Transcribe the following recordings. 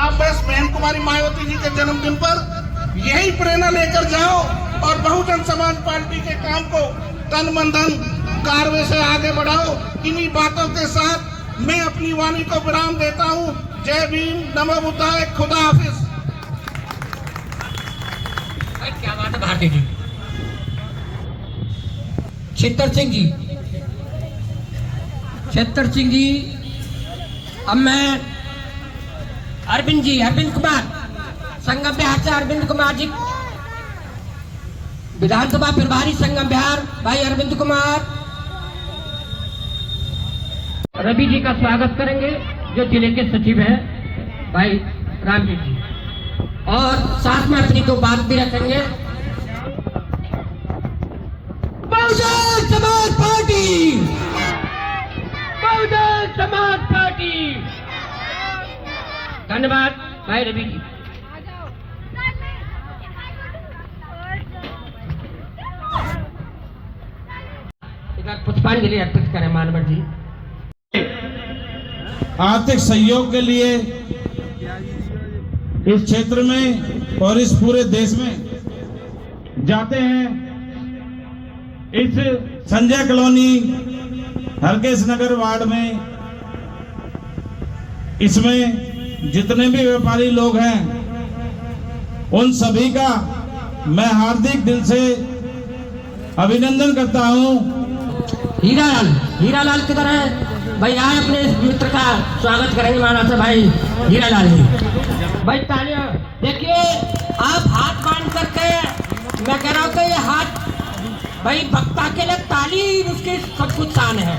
आप बस बहन कुमारी मायावती जी के जन्मदिन पर यही प्रेरणा लेकर जाओ और बहुजन समाज पार्टी के काम को तन मन धन कार्य से आगे बढ़ाओ। इन्हीं बातों के साथ मैं अपनी वाणी को विराम देता हूँ। जय भीम, नमो बुद्धाय, खुदा हाफिज। क्या बात है भारती जी। छितर सिंह जी, छितर सिंह जी। अब मैं अरविंद जी, अरविंद कुमार, संगम बिहार से अरविंद कुमार जी, विधानसभा प्रभारी संगम बिहार भाई अरविंद कुमार रवि जी का स्वागत करेंगे, जो जिले के सचिव हैं भाई रामजीत जी, और साथ में अपनी 2 बात भी रखेंगे। Bahujan Samaj party, Bahujan Samaj party. धन्यवाद भाई रवि जी। पुष्पांजलि अर्पित करें मानवर जी। आर्थिक सहयोग के लिए इस क्षेत्र में और इस पूरे देश में जाते हैं। इस संजय कॉलोनी हरकेश नगर वार्ड में इसमें जितने भी व्यापारी लोग हैं उन सभी का मैं हार्दिक दिल से अभिनंदन करता हूं। हीरालाल किधर है भाई? आए अपने मित्र का स्वागत करेंगे माना से भाई हीरालाल जी। भाई तालियां देखिए, आप हाथ बांध करके, मैं कह रहा हूँ कि ये हाथ भाई वक्ता के लिए ताली उसके सब कुछ शान है।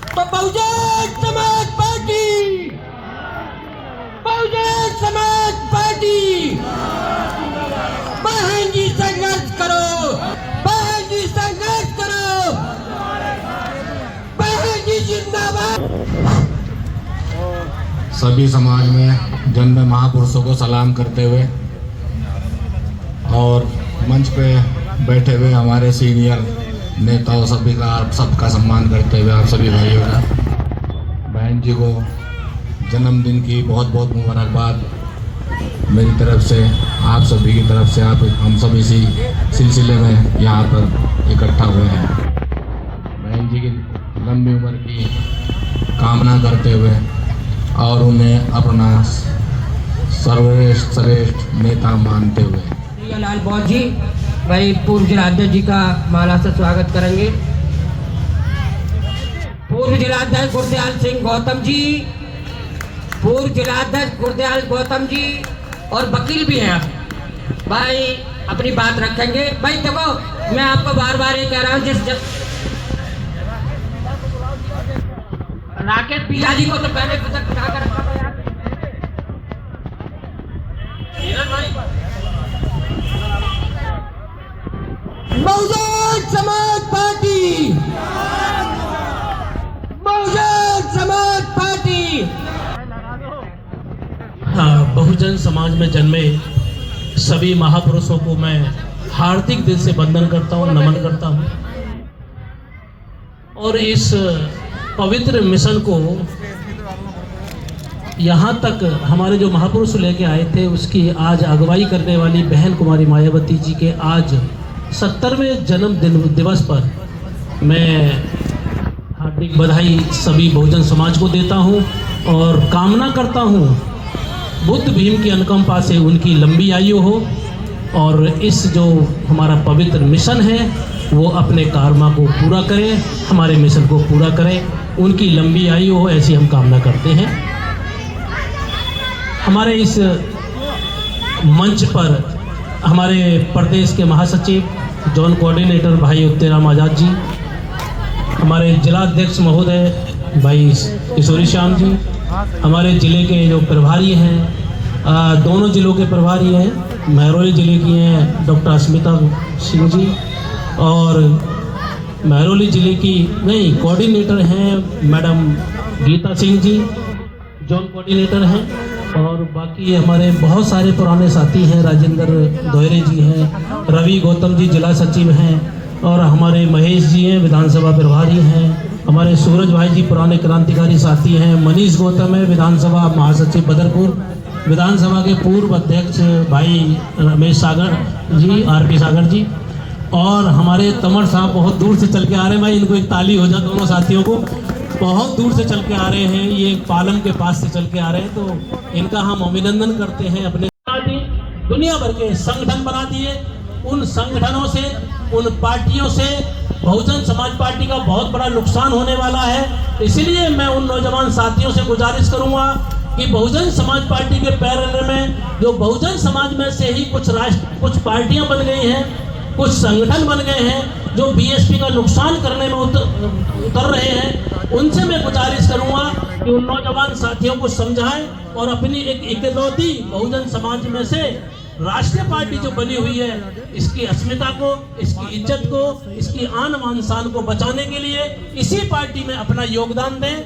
तो बहुजन समाज पार्टी, बहुजन समाज पार्टी, बहन जी संघर्ष करो, बहन जी संघर्ष करो, बहन जी जिंदाबाद। सभी समाज में जन्म महापुरुषों को सलाम करते हुए और मंच पे बैठे हुए हमारे सीनियर नेताओं सभी का, आप सबका सम्मान करते हुए आप सभी भाइयों का, बहन जी को जन्मदिन की बहुत बहुत मुबारकबाद मेरी तरफ से, आप सभी की तरफ से। आप हम सब इसी सिलसिले में यहाँ पर इकट्ठा हुए हैं। बहन जी की लंबी उम्र की कामना करते हुए और उन्हें अपना सर्वश्रेष्ठ नेता मानते हुए लाल बॉल जी भाई पूर्व जिलाध्यक्ष जी का माला से स्वागत करेंगे। पूर्व जिलाध्यक्ष गुरदयाल सिंह गौतम जी, पूर्व जिलाध्यक्ष गुरदयाल गौतम जी, और वकील भी हैं आप भाई, अपनी बात रखेंगे। भाई देखो, मैं आपको बार बार ये कह रहा हूँ, राकेश पीला जी को तो पहले उठा कर रखा था यार। Bahujan Samaj party, Bahujan Samaj party. हाँ, बहुजन समाज में जन्मे सभी महापुरुषों को मैं हार्दिक दिल से वंदन करता हूँ, नमन करता हूँ। और इस पवित्र मिशन को यहाँ तक हमारे जो महापुरुष लेके आए थे, उसकी आज अगुवाई करने वाली बहन कुमारी मायावती जी के आज 70वें जन्म दिवस पर मैं हार्दिक बधाई सभी बहुजन समाज को देता हूँ और कामना करता हूँ बुद्ध भीम की अनुकंपा से उनकी लंबी आयु हो और इस जो हमारा पवित्र मिशन है वो अपने कारमा को पूरा करें, हमारे मिशन को पूरा करें, उनकी लंबी आयु हो, ऐसी हम कामना करते हैं। हमारे इस मंच पर हमारे प्रदेश के महासचिव जोन कोऑर्डिनेटर भाई उत्तेराम आज़ाद जी, हमारे जिलाध्यक्ष महोदय भाई किशोरी श्याम जी, हमारे ज़िले के जो प्रभारी हैं, दोनों ज़िलों के प्रभारी हैं, महरौली ज़िले की हैं डॉक्टर अस्मिता सिंह जी, और महरौली ज़िले की नहीं कोऑर्डिनेटर हैं madam Gita Singh ji, zone coordinator हैं, और बाकी हमारे बहुत सारे पुराने साथी हैं, राजेंद्र दोहरे जी हैं, रवि गौतम जी जिला सचिव हैं, और हमारे महेश जी हैं विधानसभा प्रभारी हैं, हमारे सूरज भाई जी पुराने क्रांतिकारी साथी हैं, मनीष गौतम है विधानसभा महासचिव बदरपुर, विधानसभा के पूर्व अध्यक्ष भाई रमेश सागर जी, आरपी सागर जी, और हमारे तमर साहब बहुत दूर से चल के आ रहे हैं। भाई इनको एक ताली हो जाए, दोनों साथियों को, बहुत दूर से चल के आ रहे हैं, ये पालम के पास से चल के आ रहे हैं, तो इनका हम अभिनंदन करते हैं। अपने दुनिया भर के संगठन बना दिए, उन संगठनों से, उन पार्टियों से बहुजन समाज पार्टी का बहुत बड़ा नुकसान होने वाला है। इसलिए मैं उन नौजवान साथियों से गुजारिश करूंगा कि बहुजन समाज पार्टी के पैरेलल में जो बहुजन समाज में से ही कुछ पार्टियां बन गई हैं, कुछ संगठन बन गए हैं जो बीएसपी का नुकसान करने में उतर रहे हैं, उनसे मैं गुजारिश करूंगा कि उन नौजवान साथियों को समझाएं और अपनी एक इकलौती बहुजन समाज में से राष्ट्रीय पार्टी जो बनी हुई है, इसकी अस्मिता को, इसकी इज्जत को, इसकी आन बान शान को बचाने के लिए इसी पार्टी में अपना योगदान दें,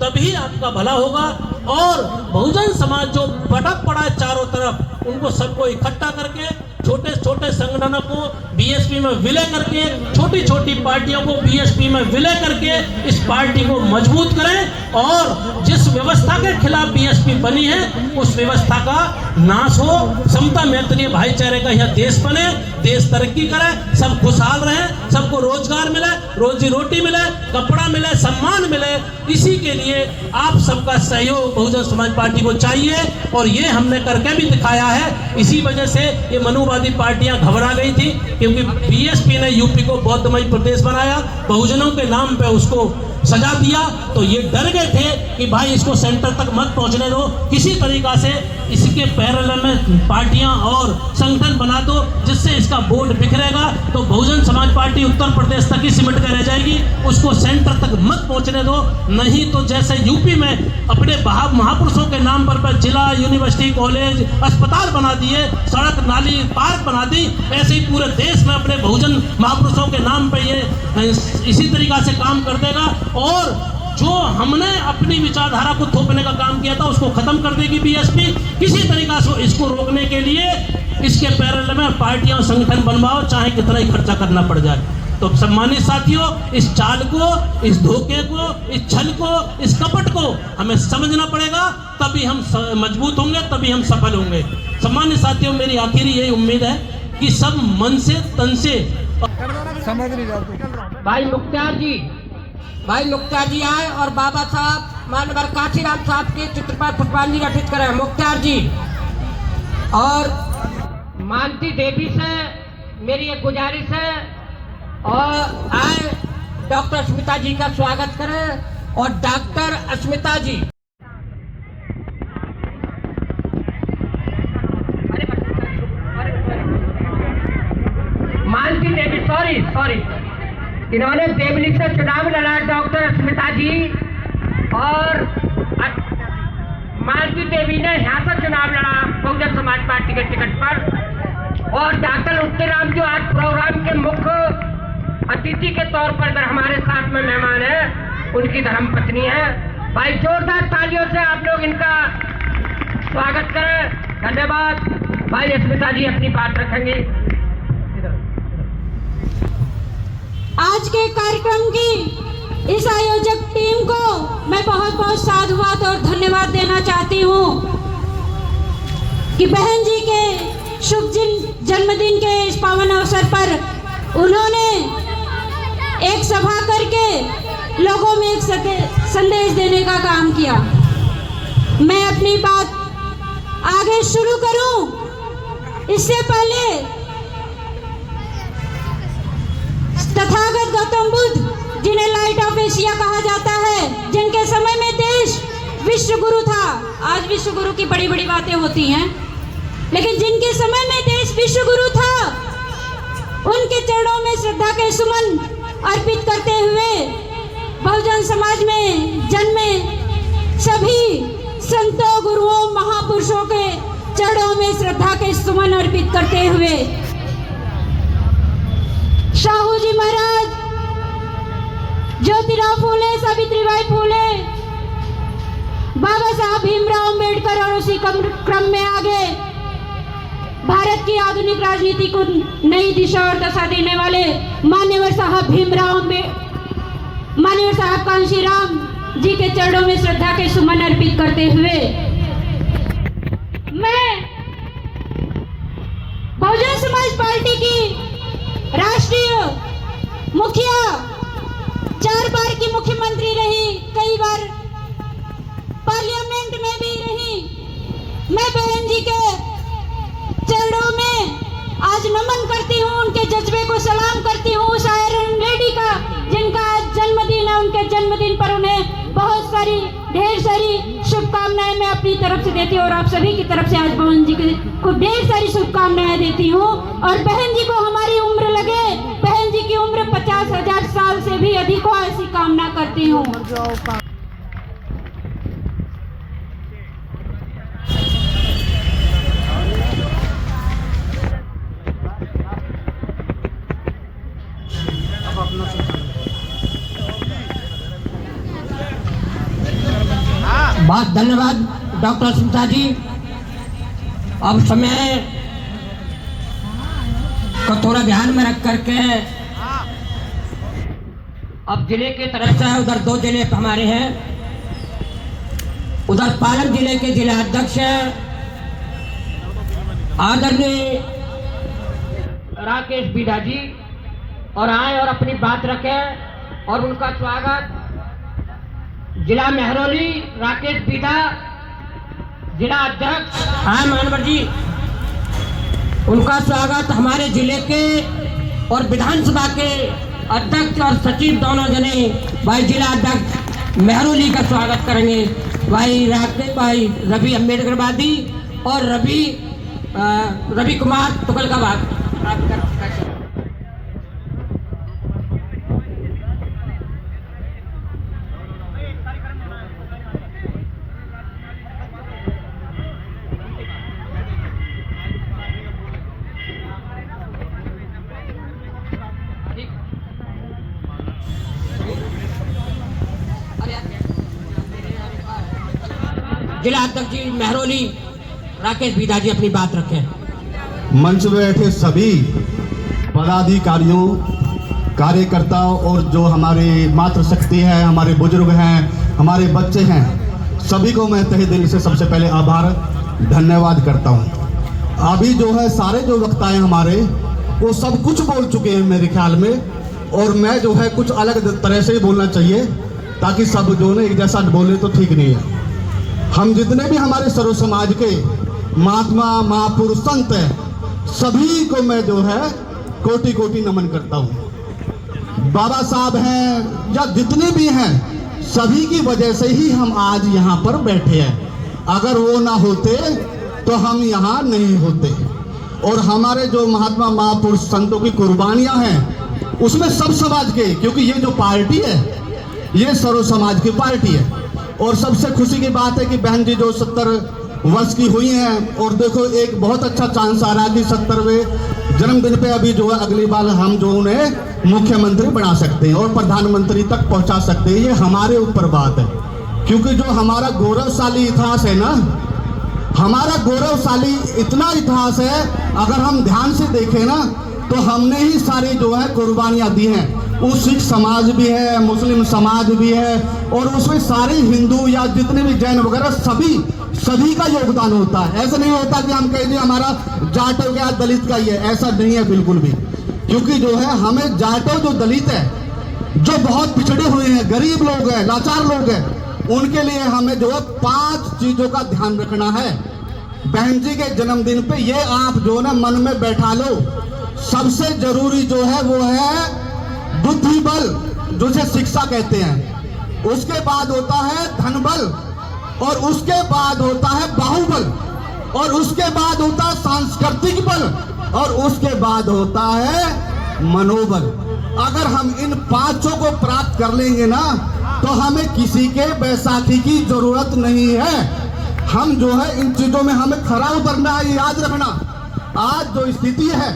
तभी आपका भला होगा। और बहुजन समाज जो भटक पड़ा है चारों तरफ, उनको सबको इकट्ठा करके छोटे छोटे संगठनों को बीएसपी में विलय करके, छोटी छोटी पार्टियों को बीएसपी में विलय करके इस पार्टी को मजबूत करें और जिस व्यवस्था के खिलाफ बीएसपी बनी है उस व्यवस्था का नाश हो, समता मैत्रीय भाईचारे का यह देश बने, देश तरक्की करे, सब खुशहाल रहे, सबको रोजगार मिले, रोजी रोटी मिले, कपड़ा मिले, सम्मान मिले। इसी के लिए आप सबका सहयोग बहुजन समाज पार्टी को चाहिए और ये हमने करके भी दिखाया है। इसी वजह से ये मनुवादी पार्टियां घबरा गई थी, क्योंकि बीएसपी ने यूपी को बौद्धमय प्रदेश बनाया, बहुजनों के नाम पे उसको सजा दिया, तो ये डर गए थे कि भाई इसको सेंटर तक मत पहुंचने दो, किसी तरीका से इसके पैरेलल में पार्टियां और संगठन बना दो जिससे इसका बोर्ड बिखरेगा, तो बहुजन समाज पार्टी उत्तर प्रदेश तक ही सिमट कर रह जाएगी, उसको सेंटर तक मत पहुंचने दो। नहीं तो जैसे यूपी में अपने महापुरुषों के नाम पर जिला, यूनिवर्सिटी, कॉलेज, अस्पताल बना दिए, सड़क, नाली, पार्क बना दी, ऐसे ही पूरे देश में अपने बहुजन महापुरुषों के नाम पर ये इसी तरीका से काम कर देगा। और जो हमने अपनी विचारधारा को थोपने का काम किया था उसको खत्म कर देगी बीएसपी। किसी तरीका से इसको रोकने के लिए इसके पैरेलल में पार्टियां और संगठन बनवाओ, चाहे कितना ही खर्चा करना पड़ जाए। तो सम्मानित साथियों, इस चाल को, इस धोखे को, इस छल को, इस कपट को हमें समझना पड़ेगा, तभी हम मजबूत होंगे, तभी हम सफल होंगे। सम्मानित साथियों, मेरी आखिरी यही उम्मीद है कि सब मन से, तन से समझ नहीं जाते। भाई मुख्तार जी आए और बाबा साहब मानवर काशीराम साहब के चित्र पर पुष्पांजलि अर्पित करें। मुख्तार जी और मानती देवी से मेरी एक गुजारिश है, और आए डॉक्टर अस्मिता जी का स्वागत करें। और डॉक्टर अस्मिता जी, मानती देवी, सॉरी, इन्होंने देवली से चुनाव लड़ा डॉक्टर अस्मिता जी, और मालती देवी ने यहाँ से चुनाव लड़ा बहुजन समाज पार्टी के टिकट पर। और डॉक्टर उत्तराम जो आज प्रोग्राम के मुख्य अतिथि के तौर पर इधर हमारे साथ में मेहमान है, उनकी धर्मपत्नी है। भाई जोरदार तालियों से आप लोग इनका स्वागत करें। धन्यवाद। भाई अस्मिता जी अपनी बात रखेंगी। आज के कार्यक्रम की इस आयोजक टीम को मैं बहुत बहुत साधुवाद और धन्यवाद देना चाहती हूँ कि बहन जी के शुभ जन्मदिन के इस पावन अवसर पर उन्होंने एक सभा करके लोगों में एक संदेश देने का काम किया। मैं अपनी बात आगे शुरू करूं, इससे पहले तथागत गौतम बुद्ध, जिन्हें लाइट ऑफ एशिया कहा जाता है, जिनके समय में देश विश्व गुरु था, आज विश्व गुरु की बड़ी बड़ी बातें होती हैं, लेकिन जिनके समय में देश विश्व गुरु था, उनके चरणों में श्रद्धा के सुमन अर्पित करते हुए बहुजन समाज में जन्मे सभी संतों, गुरुओं, महापुरुषों के चरणों में श्रद्धा के सुमन अर्पित करते हुए शाहू जी महाराज, ज्योतिराव फूले, सावित्रीबाई फूले, बाबा साहब भीमराव अंबेडकर और उसी क्रम में आगे भारत की आधुनिक राजनीति को नई दिशा और दशा देने वाले मान्यवर साहब माननीय साहब कांशीराम जी के चरणों में श्रद्धा के सुमन अर्पित करते हुए मैं बहुजन समाज पार्टी की राष्ट्रीय मुखिया, 4 बार की मुख्यमंत्री रही, कई बार पार्लियामेंट में भी रही। मैं बहन जी के चरणों में आज नमन करती हूँ, उनके जज्बे को सलाम करती हूँ। उस आयरन लेडी का जिनका आज जन्मदिन है, उनके जन्मदिन पर उन्हें बहुत सारी ढेर सारी शुभकामनाएं मैं अपनी तरफ से देती हूँ और आप सभी की तरफ से आज बहन जी को ढेर सारी शुभकामनाएं देती हूँ। और बहन जी को हमारी उम्र लगे, बहन जी की उम्र 50,000 साल से भी अधिक हो, ऐसी कामना करती हूँ। बहुत धन्यवाद डॉक्टर स्मिता जी। अब समय को थोड़ा ध्यान में रख करके अब जिले के तरफ से उधर 2 जिले हमारे हैं। उधर पालम जिले के जिला अध्यक्ष आदरणीय राकेश बीडा जी और आए और अपनी बात रखें और उनका स्वागत जिला मेहरौली राकेश बीडा जिला अध्यक्ष, हाँ मानवर जी, उनका स्वागत हमारे जिले के और विधानसभा के अध्यक्ष और सचिव दोनों जने भाई जिला अध्यक्ष मेहरौली का स्वागत करेंगे। भाई राकेश भाई रवि अम्बेडकरवादी और रवि कुमार तुगल का बात जिला अध्यक्ष जी मेहरौली राकेश बीडा जी अपनी बात रखें। मंच में बैठे सभी पदाधिकारियों, कार्यकर्ताओं और जो हमारी मातृशक्ति है, हमारे बुजुर्ग हैं, हमारे बच्चे हैं, सभी को मैं तहे दिल से सबसे पहले आभार धन्यवाद करता हूं। अभी जो है सारे जो वक्ताएं हमारे वो सब कुछ बोल चुके हैं मेरे ख्याल में, और मैं जो है कुछ अलग तरह से ही बोलना चाहिए ताकि सब जो है एक जैसा बोले तो ठीक नहीं है। हम जितने भी हमारे सर्व समाज के महात्मा महापुरुष संत हैं, सभी को मैं जो है कोटि कोटि नमन करता हूँ। बाबा साहब हैं या जितने भी हैं, सभी की वजह से ही हम आज यहाँ पर बैठे हैं। अगर वो ना होते तो हम यहाँ नहीं होते। और हमारे जो महात्मा महापुरुष संतों की कुर्बानियाँ हैं, उसमें सब समाज के, क्योंकि ये जो पार्टी है ये सर्व समाज की पार्टी है। और सबसे खुशी की बात है कि बहन जी जो 70 वर्ष की हुई हैं, और देखो एक बहुत अच्छा चांस आ रहा है कि 70वें जन्मदिन पे अभी जो है अगली बार हम जो उन्हें मुख्यमंत्री बना सकते हैं और प्रधानमंत्री तक पहुंचा सकते हैं। ये हमारे ऊपर बात है, क्योंकि जो हमारा गौरवशाली इतिहास है ना, हमारा गौरवशाली इतना इतिहास है, अगर हम ध्यान से देखें ना तो हमने ही सारी जो है कुर्बानियाँ दी हैं। उस सिख समाज भी है, मुस्लिम समाज भी है, और उसमें सारे हिंदू या जितने भी जैन वगैरह सभी का योगदान होता है। ऐसा नहीं होता कि हम कह दें हमारा जाट हो गया, दलित का ही है, ऐसा नहीं है बिल्कुल भी। क्योंकि जो है हमें जाटो जो दलित है, जो बहुत पिछड़े हुए हैं, गरीब लोग हैं, लाचार लोग हैं, उनके लिए हमें जो है 5 चीजों का ध्यान रखना है। बहन जी के जन्मदिन पे ये आप जो ना मन में बैठा लो। सबसे जरूरी जो है वो है बुद्धि बल, जिसे शिक्षा कहते हैं। उसके बाद होता है धन बल, और उसके बाद होता है बाहुबल, और उसके बाद होता है सांस्कृतिक बल, और उसके बाद होता है मनोबल। अगर हम इन 5 को प्राप्त कर लेंगे ना तो हमें किसी के बैसाखी की जरूरत नहीं है। हम जो है इन चीजों में हमें खरा उतरना है। याद रखना, आज जो स्थिति है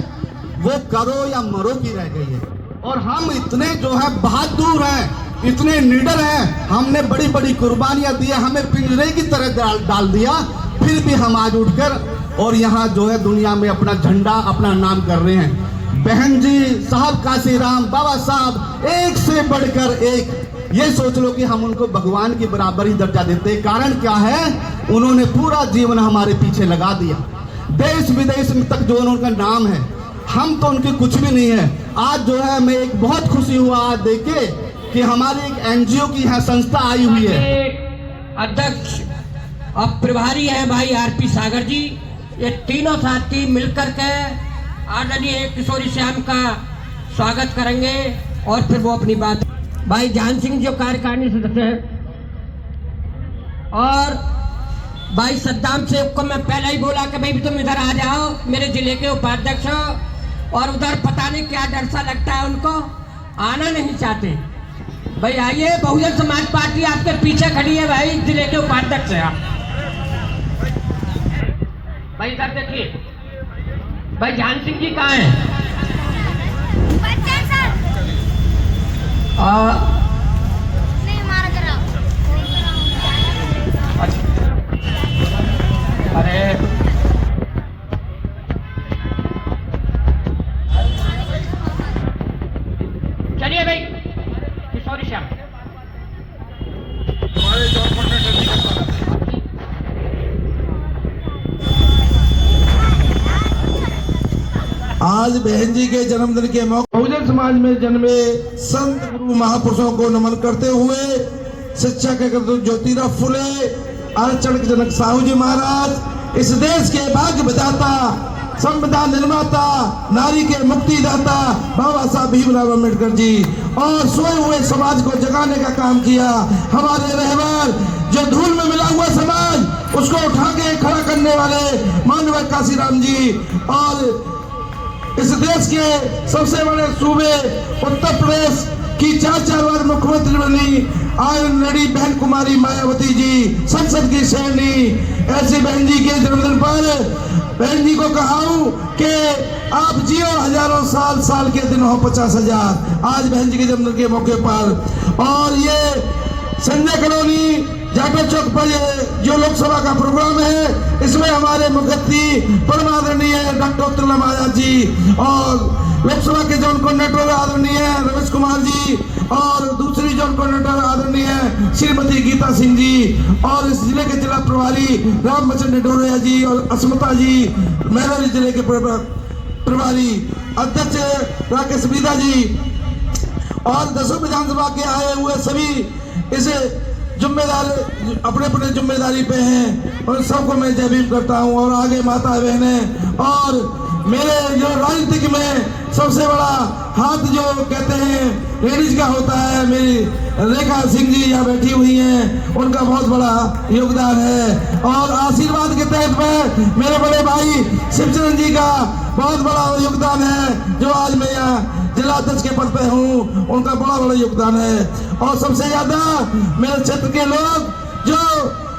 वो करो या मरो की रह गई है, और हम इतने जो है बहादुर हैं, इतने निडर हैं, हमने बड़ी बड़ी कुर्बानियां दी, हमें पिंजरे की तरह डाल दिया, फिर भी हम आज उठकर और यहाँ जो है दुनिया में अपना झंडा, अपना नाम कर रहे हैं। बहन जी, साहब काशीराम, बाबा साहब, एक से बढ़कर एक ये सोच लो कि हम उनको भगवान के बराबर ही दर्जा देते। कारण क्या है, उन्होंने पूरा जीवन हमारे पीछे लगा दिया, देश विदेश में तक जो उनका नाम है, हम तो उनके कुछ भी नहीं है। आज जो है मैं एक बहुत खुशी हुआ आज देख के कि हमारी एक एनजीओ की यहाँ संस्था आई हुई है। अध्यक्ष और प्रभारी है भाई आरपी सागर जी, ये तीनों साथी मिलकर के आदरणीय किशोरी श्याम का स्वागत करेंगे और फिर वो अपनी बात। भाई जान सिंह जो कार्यकारिणी सदस्य है, और भाई सद्दाम सेवक को मैं पहले ही बोला कि भाई तुम इधर आ जाओ, मेरे जिले के उपाध्यक्ष हो, और उधर पता नहीं क्या डर सा लगता है उनको, आना नहीं चाहते। भाई आइए, बहुजन समाज पार्टी आपके पीछे खड़ी है भाई, जिले के उपाध्यक्ष है आप। भाई इधर देखिए, भाई जान सिंह जी कहाँ हैं? अरे चलिए भाई किशोरी श्याम। आज बहन जी के जन्मदिन के मौके बहुजन समाज में जन्मे संत गुरु महापुरुषों को नमन करते हुए शिक्षा के ज्योतिराव फुले, आरक्षण जनक साहू जी महाराज, इस देश के भाग्य विधाता, संविधान निर्माता, नारी के मुक्तिदाता बाबा साहब भीमराव अम्बेडकर जी, और सोए हुए समाज को जगाने का काम किया। हमारे रहबर जो धूल में मिला हुआ समाज, उसको उठा के खड़ा करने वाले मानव काशीराम जी, और इस देश के सबसे बड़े सूबे उत्तर प्रदेश की 4 बार मुख्यमंत्री बनी आयरन लेडी बहन कुमारी मायावती जी, संसद की शहनी। ऐसी बहन जी के जन्मदिन पर बहन जी को कहा हूं कि आप जियो हजारों साल, साल के दिन हो 50,000। आज बहन जी के जन्मदिन के मौके पर, और ये संजय कॉलोनी जाटो चौक पर जो लोकसभा का प्रोग्राम है, इसमें हमारे मुख्यमंत्री परम आदरणीय डॉक्टर उत्तम आजाद जी, और लोकसभा के जोन कोऑर्डिनेटर आदरणीय रमेश कुमार जी, और दूसरी जोन कोऑर्डिनेटर आदरणीय श्रीमती गीता सिंह जी, और इस जिले के जिला प्रभारी राम बच्चन नेटोरिया जी और अस्मिता जी, मैदानी जिले के प्रभारी अध्यक्ष राकेश बीदा जी, और 10 विधानसभा के आए हुए सभी इस जिम्मेदार अपने अपने जिम्मेदारी पे हैं, और सबको मैं जय भीम करता हूं। और आगे माता बहनें, और मेरे जो राजनीतिक में सबसे बड़ा हाथ जो कहते हैं लेडीज का होता है, मेरी रेखा सिंह जी यहाँ बैठी हुई हैं, उनका बहुत बड़ा योगदान है। और आशीर्वाद के तहत में मेरे बड़े भाई शिवचरण जी का बहुत बड़ा योगदान है, जो आज मैं यहाँ जिलाध्यक्ष के पद पे हूँ, उनका बड़ा योगदान है। और सबसे ज्यादा मेरे क्षेत्र के लोग जो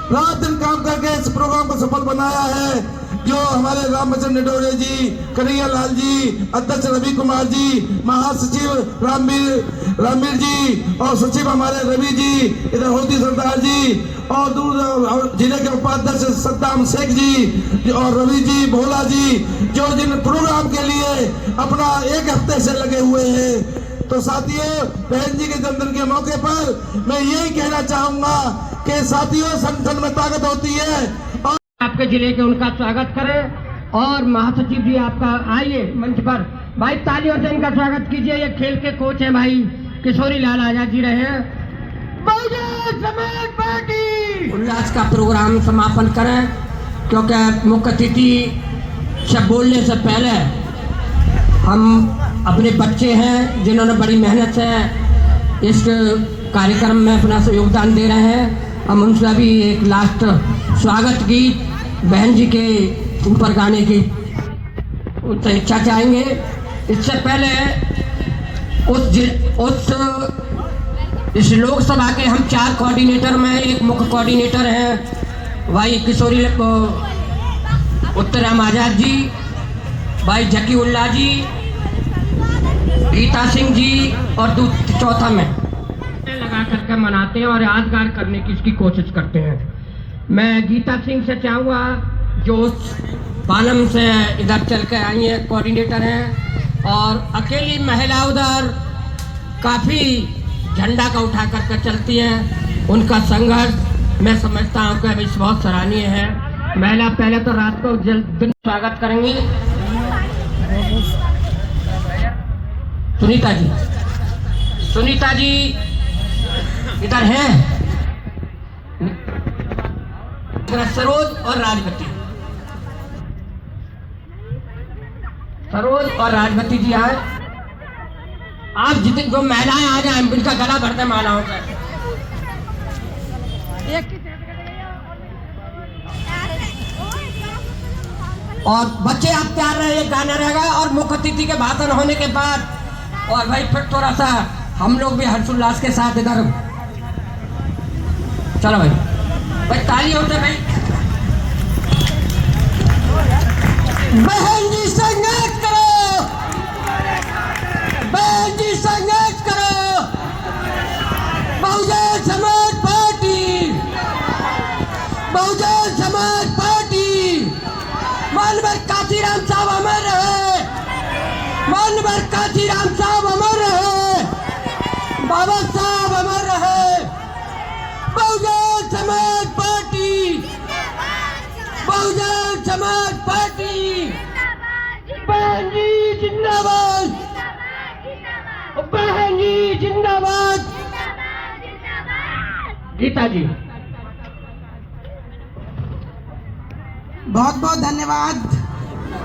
रात दिन काम करके इस प्रोग्राम को सफल बनाया है, जो हमारे राम बच्चन नेटोरिया जी, कन्हैया लाल जी, अध्यक्ष रवि कुमार जी, महासचिव रामवीर जी, और सचिव हमारे रवि जी, इधर होती सरदार जी, और दूर जिले के उपाध्यक्ष सद्दाम शेख जी और रवि जी, भोला जी, जो जिन प्रोग्राम के लिए अपना 1 हफ्ते से लगे हुए हैं। तो साथियों, बहन जी के जन्मदिन के मौके पर मैं यही कहना चाहूंगा कि साथियों, संगठन में ताकत होती है। और आपके जिले के उनका स्वागत करें, और महासचिव जी आपका आइए मंच पर, भाई तालियों से इनका स्वागत कीजिए। ये खेल के कोच हैं भाई किशोरी लाल आजाद जी रहे हैं। बहुजन समाज पार्टी उल्लास का प्रोग्राम समापन करें, क्योंकि मुख्य अतिथि से बोलने से पहले हम अपने बच्चे हैं जिन्होंने बड़ी मेहनत से इस कार्यक्रम में अपना योगदान दे रहे हैं, हम उनसे भी एक लास्ट स्वागत गीत बहन जी के ऊपर गाने की उनसे इच्छा चाहेंगे। इससे पहले इस लोकसभा के हम 4 कोऑर्डिनेटर में एक मुख्य कोऑर्डिनेटर हैं भाई किशोरी उत्तराम आजाद जी, भाई जकीउल्ला जी, गीता सिंह जी, और चौथा में लगा करके मनाते हैं और यादगार करने की इसकी कोशिश करते हैं। मैं गीता सिंह से चाहूँगा, जो पालम से इधर चल के आई है, कोऑर्डिनेटर हैं, और अकेली महिला उधर काफ़ी झंडा का उठा कर चलती हैं। उनका संघर्ष मैं समझता हूँ कि अभी बहुत सराहनीय है। महिला पहले तो रात को दिन स्वागत करेंगी सुनीता जी। सुनीता जी इधर हैं, सरोज और राजवती, सरोज और राजवती जी आए। आप जितने जो महिलाएं आ जाए इनका गला भरते मालाओं से। और बच्चे आप तैयार रहे, एक गाना रहेगा और मुख्य अतिथि के भाषण होने के बाद और भाई फिर थोड़ा सा हम लोग भी हर्षोल्लास के साथ इधर चलो भाई ताली होते भाई। बहन जी संघर्ष करो, बहन जी संघर्ष करो। Bahujan Samaj party, Bahujan Samaj party. मानवर काशीराम साहब अमर रहे, मानवर काशीराम साहब अमर रहे, बाबा साहब अमर रहे। Bahujan Samaj party, Bahujan Samaj party. बहन जी जिंदाबाद, बहन जी जिंदाबाद। गीता जी बहुत बहुत धन्यवाद।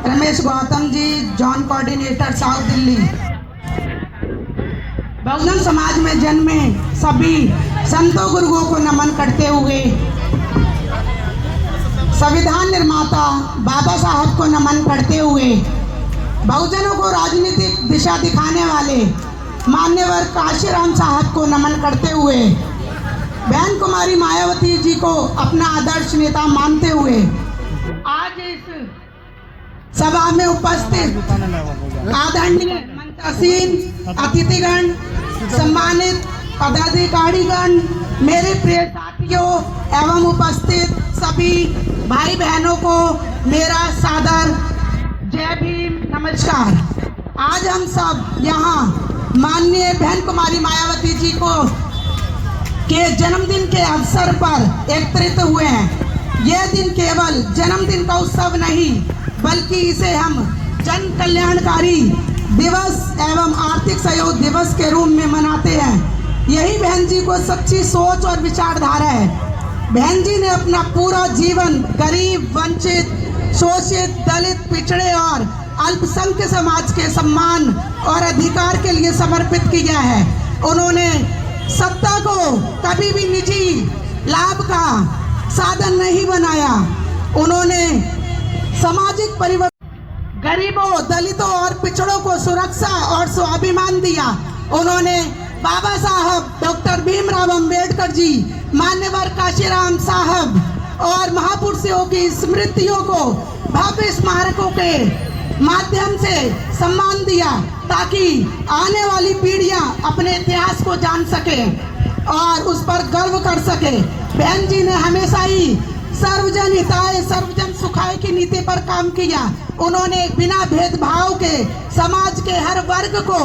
Ramesh Gautam ji, John coordinator south Delhi. Bahujan Samaj में जन्मे सभी संतों गुरुओं को नमन करते हुए, संविधान निर्माता बाबा साहब को नमन करते हुए, बहुजनों को राजनीतिक दिशा दिखाने वाले मान्यवर काशीराम साहब को नमन करते हुए, बहन कुमारी मायावती जी को अपना आदर्श नेता मानते हुए आज इस सभा में उपस्थित आदरणीय मंचासीन अतिथिगण, सम्मानित पदाधिकारीगण, मेरे प्रिय साथियों एवं उपस्थित सभी भाई बहनों को मेरा सादर जय भीम नमस्कार। आज हम सब यहाँ माननीय बहन कुमारी मायावती जी को के जन्मदिन के अवसर पर एकत्रित हुए हैं। यह दिन केवल जन्मदिन का उत्सव नहीं बल्कि इसे हम जन कल्याणकारी दिवस एवं आर्थिक सहयोग दिवस के रूप में मनाते हैं। यही बहन जी को सच्ची सोच और विचारधारा है। बहन जी ने अपना पूरा जीवन गरीब, वंचित, शोषित, दलित, पिछड़े और अल्पसंख्यक समाज के सम्मान और अधिकार के लिए समर्पित किया है। उन्होंने सत्ता को कभी भी निजी लाभ का साधन नहीं बनाया। उन्होंने सामाजिक परिवर्तन, गरीबों, दलितों और पिछड़ों को सुरक्षा और स्वाभिमान दिया। उन्होंने बाबा साहब डॉक्टर भीमराव अंबेडकर जी, मान्यवर काशीराम साहब और महापुरुषों की स्मृतियों को भव्य स्मारकों के माध्यम से सम्मान दिया ताकि आने वाली पीढ़ियां अपने इतिहास को जान सके और उस पर गर्व कर सके। बहन जी ने हमेशा ही सर्वजन हिताय सर्वजन सुखाय की नीति पर काम किया। उन्होंने बिना भेदभाव के समाज के हर वर्ग को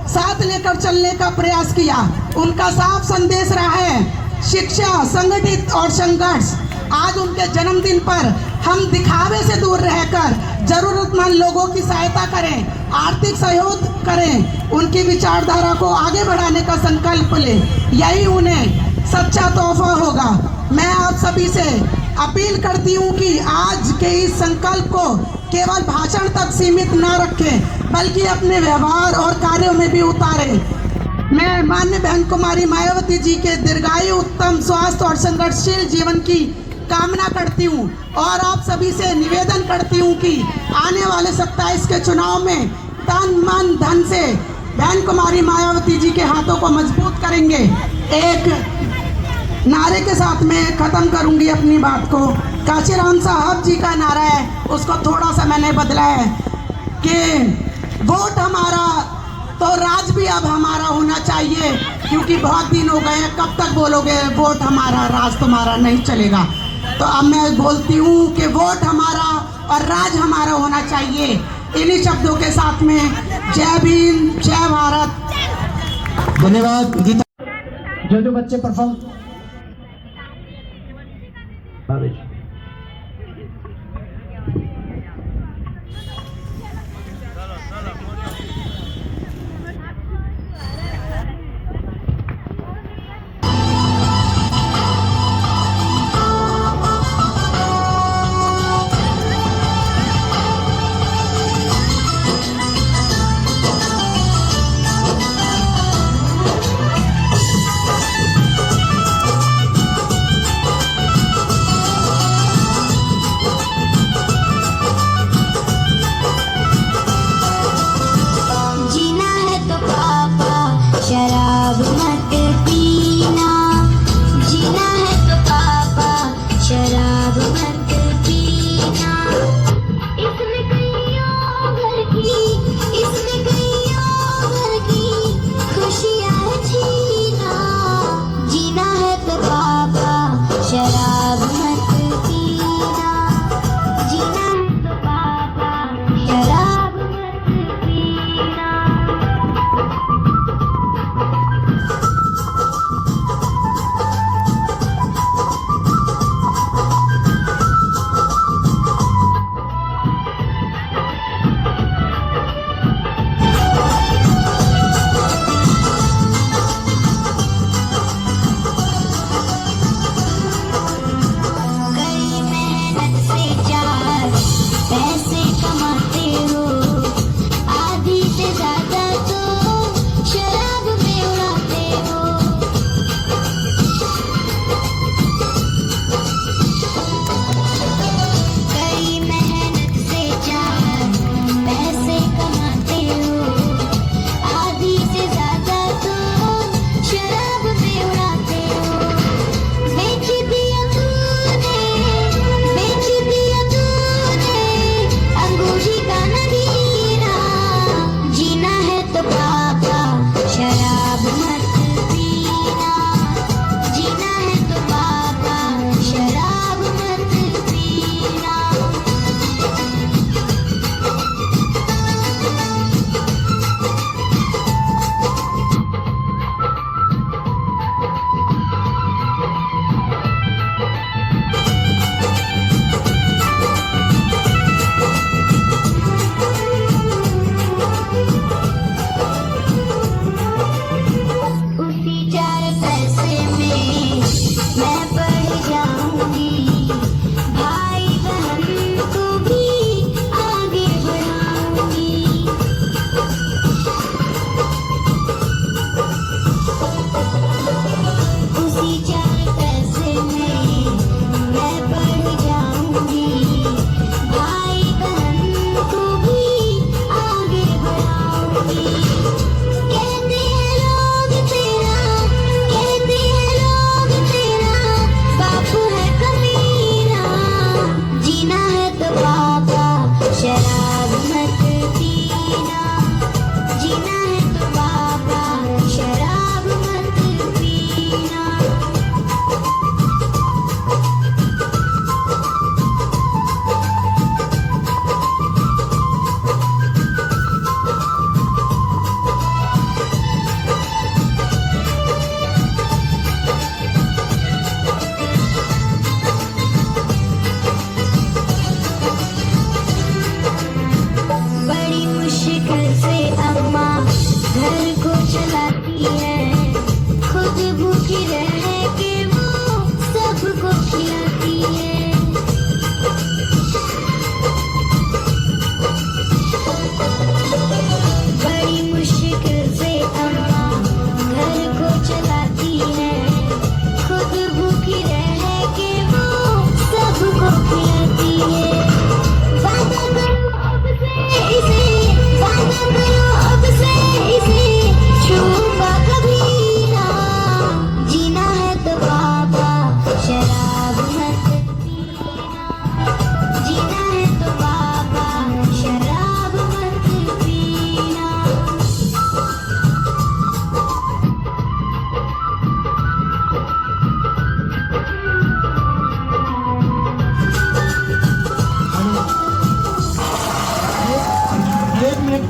साथ लेकर चलने का प्रयास किया। उनका साफ संदेश रहा है शिक्षा, संगठित और संघर्ष। आज उनके जन्मदिन पर हम दिखावे से दूर रहकर जरूरतमंद लोगों की सहायता करें, आर्थिक सहयोग करें, उनकी विचारधारा को आगे बढ़ाने का संकल्प लें। यही उन्हें सच्चा तोहफा होगा। मैं आप सभी से अपील करती हूँ कि आज के इस संकल्प को केवल भाषण तक सीमित न रखें बल्कि अपने व्यवहार और कार्यों में भी उतारें। मैं माननीय बहन कुमारी मायावती जी के दीर्घायु, उत्तम स्वास्थ्य और संघर्षशील जीवन की कामना करती हूँ और आप सभी से निवेदन करती हूँ कि आने वाले 27 के चुनाव में तन मन धन से बहन कुमारी मायावती जी के हाथों को मजबूत करेंगे। एक नारे के साथ मैं खत्म करूंगी अपनी बात को। काशीराम साहब जी का नारा है, उसको थोड़ा सा मैंने बदला है कि वोट हमारा तो राज भी अब हमारा होना चाहिए, क्योंकि बहुत दिन हो गए हैं, कब तक बोलोगे वोट हमारा राज तुम्हारा, नहीं चलेगा। तो अब मैं बोलती हूँ कि वोट हमारा और राज हमारा होना चाहिए। इन्हीं शब्दों के साथ में जय भीम, जय भारत। धन्यवाद गीता। जो बच्चे परफॉर्म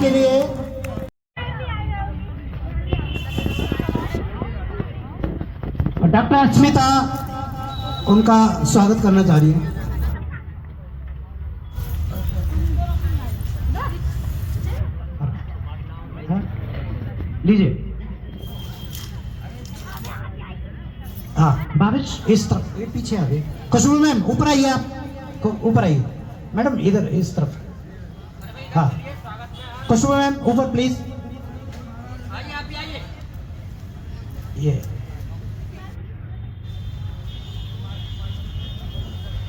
के लिए डॉक्टर अस्मिता उनका स्वागत करना चाह रही है। लीजिए। हाँ भावेश इस तरफ, ये पीछे आ गए। खुशबू मैम ऊपर आइए, आप ऊपर आइए। मैडम इधर इस तरफ। हाँ खुशबू मैम ऊपर प्लीज। ये